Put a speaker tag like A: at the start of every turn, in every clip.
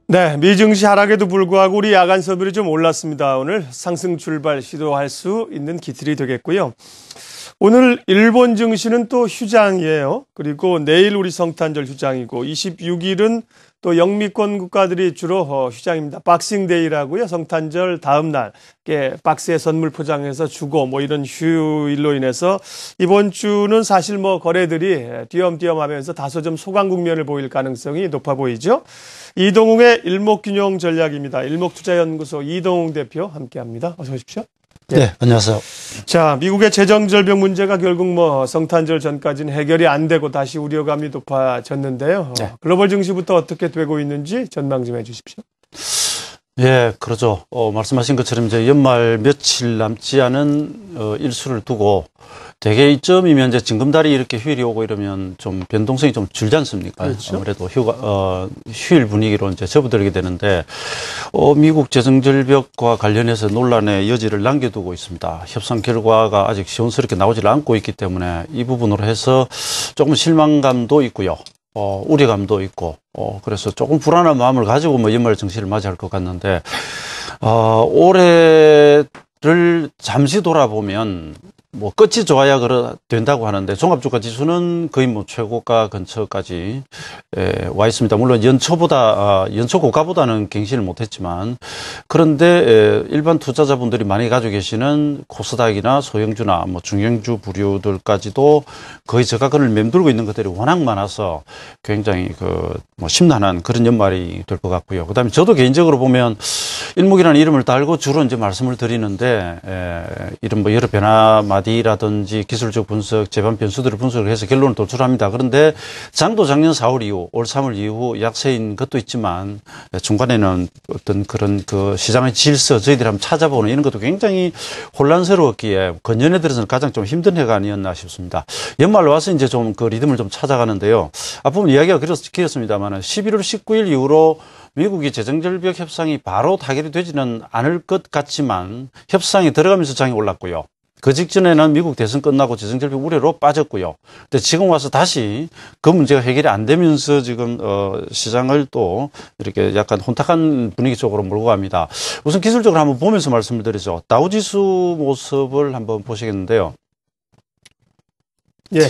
A: 네, 미증시 하락에도 불구하고 우리 야간 서비스 좀 올랐습니다. 오늘 상승 출발 시도할 수 있는 기틀이 되겠고요. 오늘 일본 증시는 또 휴장이에요. 그리고 내일 우리 성탄절 휴장이고 26일은 또 영미권 국가들이 주로 휴장입니다. 박싱데이라고요. 성탄절 다음 날 박스에 선물 포장해서 주고 뭐 이런 휴일로 인해서 이번 주는 사실 뭐 거래들이 띄엄띄엄하면서 다소 좀 소강 국면을 보일 가능성이 높아 보이죠. 이동웅의 일목균형 전략입니다. 일목투자연구소 이동웅 대표 함께합니다. 어서 오십시오.
B: 네, 안녕하세요.
A: 자, 미국의 재정절벽 문제가 결국 뭐 성탄절 전까지는 해결이 안 되고 다시 우려감이 높아졌는데요. 네. 글로벌 증시부터 어떻게 되고 있는지 전망 좀 해주십시오.
B: 예, 그러죠. 말씀하신 것처럼 이제 연말 며칠 남지 않은 일수를 두고 대개 이쯤이면 이제 징검다리 이렇게 휴일이 오고 이러면 좀 변동성이 좀 줄지 않습니까? 그렇죠. 아무래도 휴일 분위기로 이제 접어들게 되는데, 미국 재정절벽과 관련해서 논란의 여지를 남겨두고 있습니다. 협상 결과가 아직 시원스럽게 나오질 않고 있기 때문에 이 부분으로 해서 조금 실망감도 있고요. 우려감도 있고, 그래서 조금 불안한 마음을 가지고 뭐 연말 증시를 맞이할 것 같는데, 올해를 잠시 돌아보면, 뭐 끝이 좋아야 된다고 하는데 종합주가 지수는 거의 뭐 최고가 근처까지 와 있습니다. 물론 연초 고가보다는 갱신을 못했지만 그런데 일반 투자자분들이 많이 가지고 계시는 코스닥이나 소형주나 뭐 중형주 부류들까지도 거의 저가권을 맴돌고 있는 것들이 워낙 많아서 굉장히 뭐 심란한 그런 연말이 될 것 같고요. 그다음에 저도 개인적으로 보면 일목이라는 이름을 달고 주로 이제 말씀을 드리는데 이런 뭐 여러 변화마디라든지 기술적 분석, 재반 변수들을 분석을 해서 결론을 도출합니다. 그런데 장도 작년 4월 이후, 올 3월 이후 약세인 것도 있지만 중간에는 어떤 그런 시장의 질서 저희들이 한번 찾아보는 이런 것도 굉장히 혼란스러웠기에 건전에 들어서는 가장 좀 힘든 해가 아니었나 싶습니다. 연말 와서 이제 좀 리듬을 좀 찾아가는데요. 앞부분 이야기가 길었습니다만 11월 19일 이후로 미국이 재정절벽 협상이 바로 타결이 되지는 않을 것 같지만 협상에 들어가면서 장이 올랐고요. 그 직전에는 미국 대선 끝나고 재정절벽 우려로 빠졌고요. 근데 지금 와서 다시 그 문제가 해결이 안 되면서 지금 시장을 또 이렇게 약간 혼탁한 분위기 쪽으로 몰고 갑니다. 우선 기술적으로 한번 보면서 말씀을 드리죠. 다우지수 모습을 한번 보시겠는데요.
A: 예,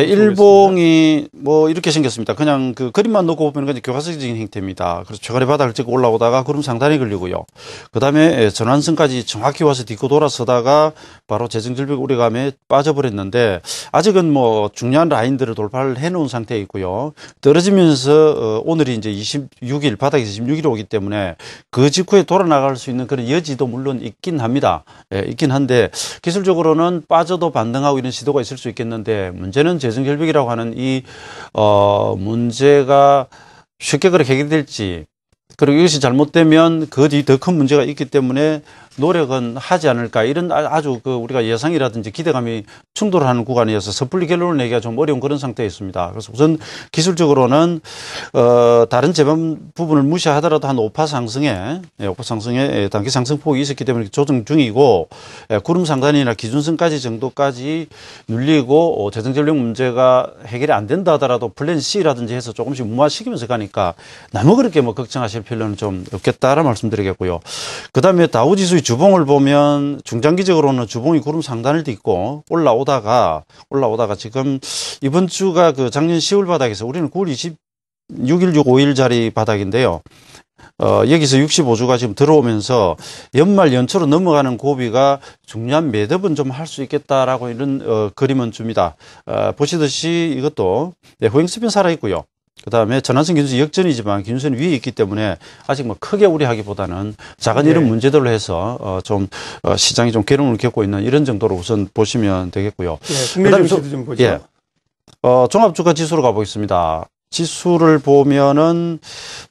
B: 일봉이 뭐 이렇게 생겼습니다. 그냥 그림만 놓고 보면 그냥 교과서적인 형태입니다. 그래서 최근에 바닥을 찍고 올라오다가 구름 상단에 걸리고요. 그 다음에 전환선까지 정확히 와서 딛고 돌아서다가 바로 재정절벽 우려감에 빠져버렸는데 아직은 뭐 중요한 라인들을 돌파를 해놓은 상태에 있고요. 떨어지면서 오늘이 이제 26일 바닥에서 26일 오기 때문에 그 직후에 돌아나갈 수 있는 그런 여지도 물론 있긴 합니다. 예, 있긴 한데 기술적으로는 빠져도 반등하고 이런 시도가 있을 수 있겠는데 문제는 재정절벽이라고 하는 이 문제가 쉽게 그렇게 해결될지, 그리고 이것이 잘못되면 그 뒤 더 큰 문제가 있기 때문에 노력은 하지 않을까, 이런 아주 우리가 예상이라든지 기대감이 충돌하는 구간이어서 섣불리 결론을 내기가 좀 어려운 그런 상태에 있습니다. 그래서 우선 기술적으로는 다른 재반 부분을 무시하더라도 한 5% 상승에 단기 상승폭이 있었기 때문에 조정 중이고, 구름 상단이나 기준선까지 정도까지 눌리고 재정전력 문제가 해결이 안 된다 하더라도 플랜 C라든지 해서 조금씩 무마시키면서 가니까 너무 그렇게 뭐 걱정하실 필요는 좀 없겠다라는 말씀드리겠고요. 그 다음에 다우지수의 주봉을 보면 중장기적으로는 주봉이 구름 상단을 딛고 올라오다가 지금 이번 주가 작년 10월 바닥에서 우리는 9월 26일, 5일 자리 바닥인데요. 여기서 65주가 지금 들어오면서 연말 연초로 넘어가는 고비가 중요한 매듭은 좀 할 수 있겠다라고 이런 그림은 줍니다. 보시듯이 이것도 호행스핀 살아있고요. 그 다음에 전환선 기준선 역전이지만 기준선이 위에 있기 때문에 아직 뭐 크게 우려하기보다는 작은 이런 문제들로 해서 시장이 좀 괴로움을 겪고 있는 이런 정도로 우선 보시면 되겠고요.
A: 국내 증시도 좀 보죠.
B: 종합주가 지수로 가보겠습니다. 지수를 보면은,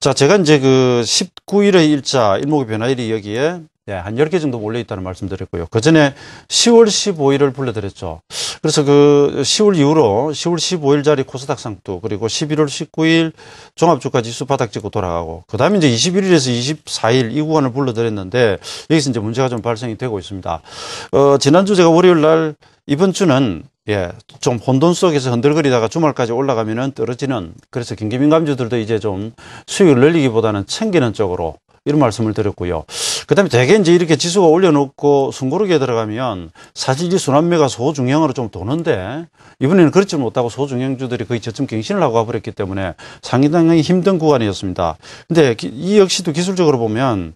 B: 자, 제가 이제 19일의 일자, 일목의 변화일이 여기에 한 10개 정도 몰려있다는 말씀 드렸고요. 그 전에 10월 15일을 불러드렸죠. 그래서 10월 이후로 10월 15일 자리 코스닥 상투, 그리고 11월 19일 종합주가 지수 바닥 찍고 돌아가고, 그 다음에 이제 21일에서 24일 이 구간을 불러드렸는데, 여기서 이제 문제가 좀 발생이 되고 있습니다. 지난주 제가 월요일 날, 이번 주는 예, 좀 혼돈 속에서 흔들거리다가 주말까지 올라가면은 떨어지는, 그래서 경기민감주들도 이제 좀 수익을 늘리기보다는 챙기는 쪽으로 이런 말씀을 드렸고요. 그 다음에 대개 이제 이렇게 지수가 올려놓고 숨고르기에 들어가면 사실 이 순환매가 소중형으로 좀 도는데 이번에는 그렇지 못하고 소중형주들이 거의 저점 갱신을 하고 가버렸기 때문에 상당히 힘든 구간이었습니다. 근데 이 역시도 기술적으로 보면,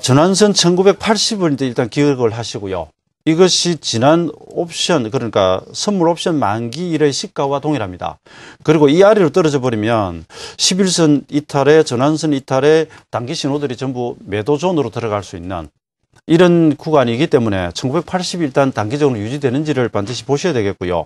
B: 전환선 1980을 일단 기억을 하시고요. 이것이 지난 옵션, 그러니까 선물 옵션 만기 일의 시가와 동일합니다. 그리고 이 아래로 떨어져 버리면 11선 이탈에, 전환선 이탈에 단기 신호들이 전부 매도 존으로 들어갈 수 있는 이런 구간이기 때문에 1980이 일단 단기적으로 유지되는지를 반드시 보셔야 되겠고요.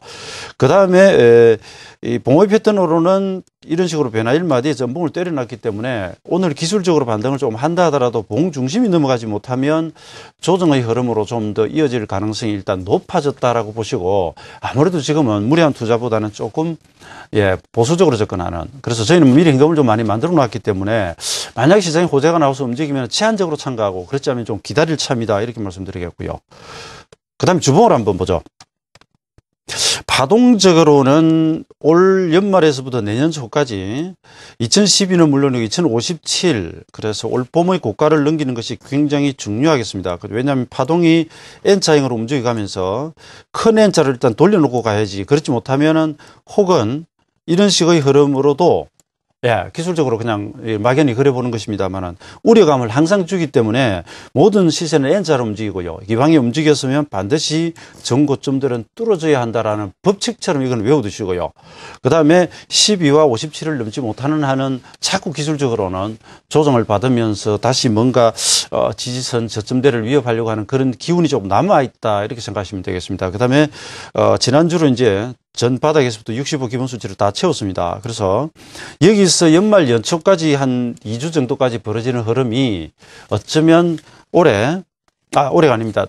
B: 그 다음에 이 봉의 패턴으로는 이런 식으로 변화 1마디에 전봉을 때려놨기 때문에 오늘 기술적으로 반등을 좀 한다 하더라도 봉 중심이 넘어가지 못하면 조정의 흐름으로 좀 더 이어질 가능성이 일단 높아졌다라고 보시고, 아무래도 지금은 무리한 투자보다는 조금 보수적으로 접근하는, 그래서 저희는 미리 현금을 좀 많이 만들어 놨기 때문에 만약 시장에 호재가 나와서 움직이면 제한적으로 참가하고, 그렇지 않으면 좀 기다릴 참이다, 이렇게 말씀드리겠고요. 그 다음에 주봉을 한번 보죠. 파동적으로는 올 연말에서부터 내년 초까지 2012는 물론이고 2057, 그래서 올 봄의 고가를 넘기는 것이 굉장히 중요하겠습니다. 왜냐하면 파동이 N자형으로 움직여가면서 큰 N자를 일단 돌려놓고 가야지, 그렇지 못하면은 혹은 이런 식의 흐름으로도 기술적으로 그냥 막연히 그려보는 것입니다만은 우려감을 항상 주기 때문에 모든 시세는 N자로 움직이고요. 기방이 움직였으면 반드시 전고점들은 뚫어져야 한다라는 법칙처럼 이건 외워두시고요. 그 다음에 12와 57을 넘지 못하는 한은 자꾸 기술적으로는 조정을 받으면서 다시 뭔가 지지선 저점대를 위협하려고 하는 그런 기운이 좀 남아있다, 이렇게 생각하시면 되겠습니다. 그 다음에 지난주로 이제 전 바닥에서부터 65 기본 수치를 다 채웠습니다. 그래서 여기서 연말 연초까지 한 2주 정도까지 벌어지는 흐름이 어쩌면 올해가 아닙니다.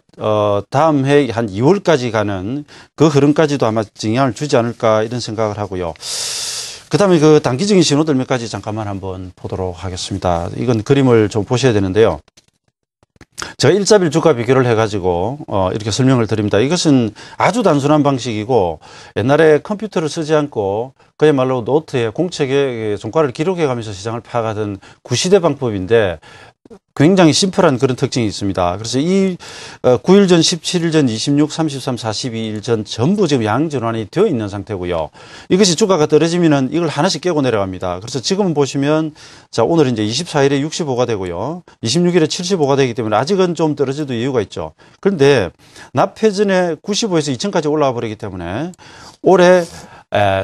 B: 다음 해 한 2월까지 가는 그 흐름까지도 아마 영향을 주지 않을까, 이런 생각을 하고요. 그 다음에 그 단기적인 신호들 몇 가지 잠깐만 한번 보도록 하겠습니다. 이건 그림을 좀 보셔야 되는데요. 제가 일자별 주가 비교를 해가지고 이렇게 설명을 드립니다. 이것은 아주 단순한 방식이고, 옛날에 컴퓨터를 쓰지 않고 그야말로 노트에 공책에 종가를 기록해가면서 시장을 파악하던 구시대 방법인데 굉장히 심플한 그런 특징이 있습니다. 그래서 이 9일 전, 17일 전, 26, 33, 42일 전 전부 지금 양전환이 되어 있는 상태고요. 이것이 주가가 떨어지면은 이걸 하나씩 깨고 내려갑니다. 그래서 지금 보시면, 자, 오늘 이제 24일에 65가 되고요. 26일에 75가 되기 때문에 아직은 좀 떨어져도 이유가 있죠. 그런데 납회 전에 95에서 2000까지 올라와 버리기 때문에 올해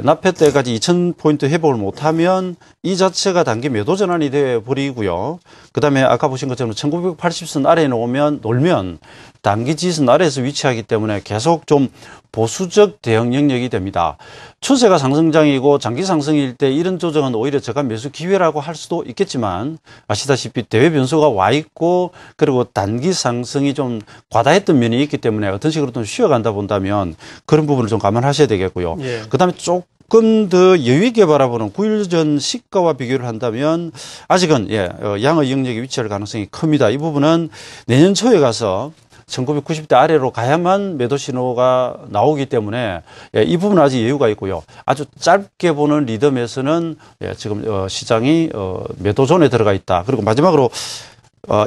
B: 납회 때까지 2000포인트 회복을 못하면 이 자체가 단기 매도 전환이 되어버리고요. 그 다음에 아까 보신 것처럼 1980선 아래에 놀면 단기 지지선 아래에서 위치하기 때문에 계속 좀 보수적 대응 영역이 됩니다. 추세가 상승장이고 장기 상승일 때 이런 조정은 오히려 저가 매수 기회라고 할 수도 있겠지만, 아시다시피 대외 변수가 와 있고, 그리고 단기 상승이 좀 과다했던 면이 있기 때문에 어떤 식으로든 쉬어간다 본다면 그런 부분을 좀 감안하셔야 되겠고요. 그 다음에 조금 더 여유 있게 바라보는 9일 전 시가와 비교를 한다면 아직은 양의 영역에 위치할 가능성이 큽니다. 이 부분은 내년 초에 가서 1990대 아래로 가야만 매도 신호가 나오기 때문에 이 부분은 아직 여유가 있고요. 아주 짧게 보는 리듬에서는 지금 시장이 매도 존에 들어가 있다. 그리고 마지막으로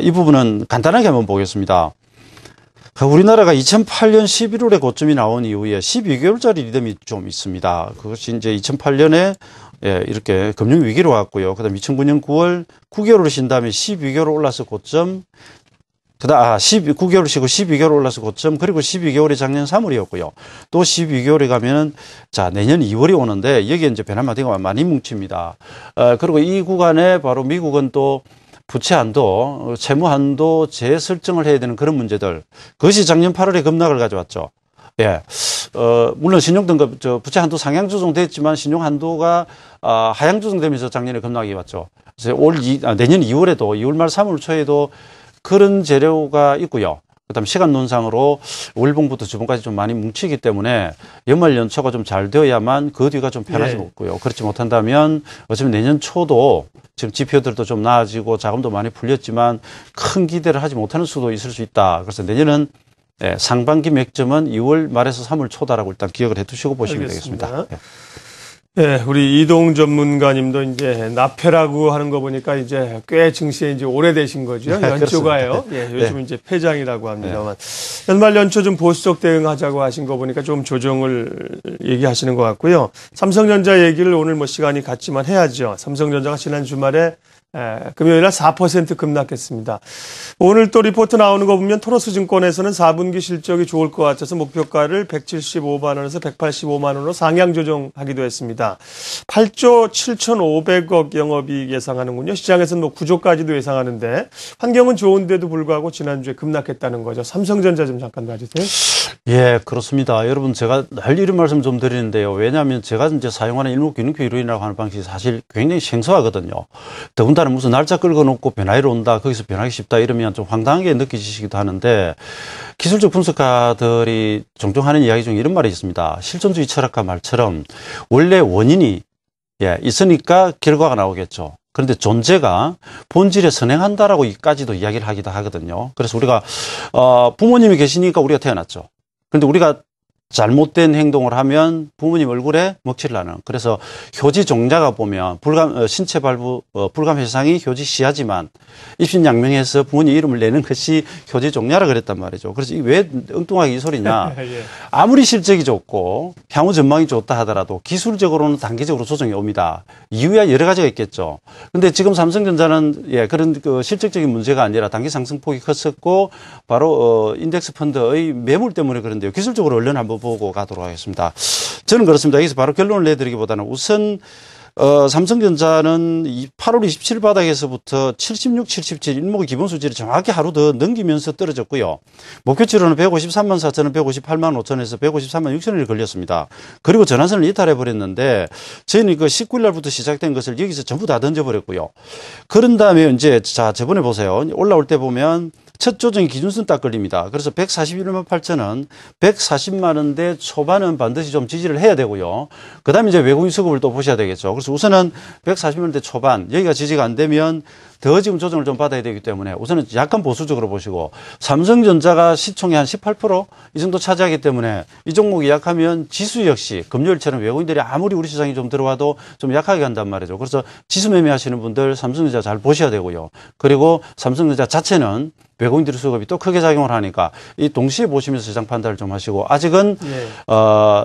B: 이 부분은 간단하게 한번 보겠습니다. 우리나라가 2008년 11월에 고점이 나온 이후에 12개월짜리 리듬이 좀 있습니다. 그것이 이제 2008년에 이렇게 금융위기로 왔고요. 그 다음에 2009년 9월 9개월을 쉰 다음에 12개월 올라서 고점, 9개월 쉬고 12개월 올라서 고점, 그리고 12개월이 작년 3월이었고요. 또 12개월에 가면은, 자, 내년 2월이 오는데, 여기에 이제 변화마디가 많이 뭉칩니다. 그리고 이 구간에 바로 미국은 또 부채 한도, 채무 한도 재설정을 해야 되는 그런 문제들. 그것이 작년 8월에 급락을 가져왔죠. 물론 신용등급, 부채 한도 상향 조정됐지만 신용 한도가, 하향 조정되면서 작년에 급락이 왔죠. 그래서 내년 2월에도, 2월 말 3월 초에도 그런 재료가 있고요. 그다음 시간 논상으로 월봉부터 주봉까지 좀 많이 뭉치기 때문에 연말 연초가 좀 잘 되어야만 그 뒤가 좀 편하지 못고요. 그렇지 못한다면 어쩌면 내년 초도 지금 지표들도 좀 나아지고 자금도 많이 풀렸지만 큰 기대를 하지 못하는 수도 있을 수 있다. 그래서 내년은 예, 상반기 맥점은 2월 말에서 3월 초다라고 일단 기억을 해두시고 보시면
A: 알겠습니다.
B: 되겠습니다.
A: 예, 우리 이동 전문가님도 이제 납폐라고 하는 거 보니까 이제 꽤 증시에 이제 오래되신 거죠. 연초가요. 예, 요즘은 이제 폐장이라고 합니다만. 연말 연초 좀 보수적 대응하자고 하신 거 보니까 좀 조정을 얘기하시는 것 같고요. 삼성전자 얘기를 오늘 뭐 시간이 같지만 해야죠. 삼성전자가 지난 주말에 금요일 날 4% 급락했습니다. 오늘 또 리포트 나오는 거 보면 토로스증권에서는 4분기 실적이 좋을 것 같아서 목표가를 175만 원에서 185만 원으로 상향 조정하기도 했습니다. 8조 7,500억 영업이익 예상하는군요. 시장에서는 뭐 9조까지도 예상하는데 환경은 좋은데도 불구하고 지난주에 급락했다는 거죠. 삼성전자 좀 잠깐 봐주세요.
B: 예, 그렇습니다. 여러분, 제가 늘 이런 말씀 좀 드리는데요. 왜냐하면 제가 이제 사용하는 일목균형표 이론이라고 하는 방식이 사실 굉장히 생소하거든요. 더군다나 무슨 날짜 끌고 놓고 변화율 온다, 거기서 변하기 쉽다 이러면 좀 황당하게 느껴지시기도 하는데, 기술적 분석가들이 종종 하는 이야기 중에 이런 말이 있습니다. 실존주의 철학가 말처럼 원래 원인이 있으니까 결과가 나오겠죠. 그런데 존재가 본질에 선행한다라고까지도 이야기를 하기도 하거든요. 그래서 우리가 부모님이 계시니까 우리가 태어났죠. 그런데 우리가 잘못된 행동을 하면 부모님 얼굴에 먹칠을 나는. 그래서 효지 종자가 보면 신체 발부 불감 해상이 효지 시야지만 입신양명해서 부모님 이름을 내는 것이 효지 종자라 그랬단 말이죠. 그래서 왜 엉뚱하게 이 소리냐?
A: 예.
B: 아무리 실적이 좋고 향후 전망이 좋다 하더라도 기술적으로는 단기적으로 조정이 옵니다. 이유야 여러 가지가 있겠죠. 근데 지금 삼성전자는 그런 그 실적적인 문제가 아니라 단기 상승폭이 컸었고 바로 인덱스 펀드의 매물 때문에 그런데요. 기술적으로 얼른 한번 보고 가도록 하겠습니다. 저는 그렇습니다. 여기서 바로 결론을 내드리기보다는 우선 삼성전자는 8월 27일 바닥에서부터 76, 77 일목의 기본 수치를 정확히 하루 더 넘기면서 떨어졌고요. 목표치로는 153만 4천원, 158만 5천에서 153만 6천원이 걸렸습니다. 그리고 전환선을 이탈해버렸는데 저희는 그 19일 날부터 시작된 것을 여기서 전부 다 던져버렸고요. 그런 다음에 이제 저번에 보세요. 올라올 때 보면 첫 조정이 기준선 딱 걸립니다. 그래서 141만 8천원, 140만 원대 초반은 반드시 좀 지지를 해야 되고요. 그 다음에 이제 외국인 수급을 또 보셔야 되겠죠. 그래서 우선은 140만 원대 초반, 여기가 지지가 안 되면 더 지금 조정을 좀 받아야 되기 때문에 우선은 약간 보수적으로 보시고 삼성전자가 시총의 한 18% 이 정도 차지하기 때문에 이 종목이 약하면 지수 역시 금요일처럼 외국인들이 아무리 우리 시장이 좀 들어와도 좀 약하게 간단 말이죠. 그래서 지수 매매하시는 분들 삼성전자 잘 보셔야 되고요. 그리고 삼성전자 자체는 외국인들의 수급이 또 크게 작용을 하니까 이 동시에 보시면서 시장 판단을 좀 하시고 아직은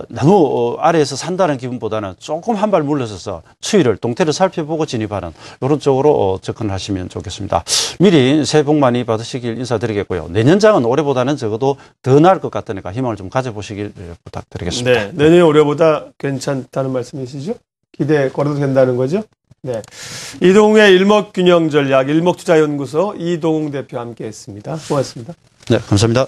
B: 너무 아래에서 산다는 기분보다는 조금 한 발 물러서서 추이를 동태를 살펴보고 진입하는 이런 쪽으로 접근을 하시면 좋겠습니다. 미리 새해 복 많이 받으시길 인사드리겠고요. 내년장은 올해보다는 적어도 더 나을 것 같으니까 희망을 좀 가져보시길 부탁드리겠습니다.
A: 네, 내년이 올해보다 괜찮다는 말씀이시죠? 기대 걸어도 된다는 거죠? 네. 이동우의 일목균형 전략, 일목투자연구소 이동웅 대표 함께 했습니다. 고맙습니다.
B: 네, 감사합니다.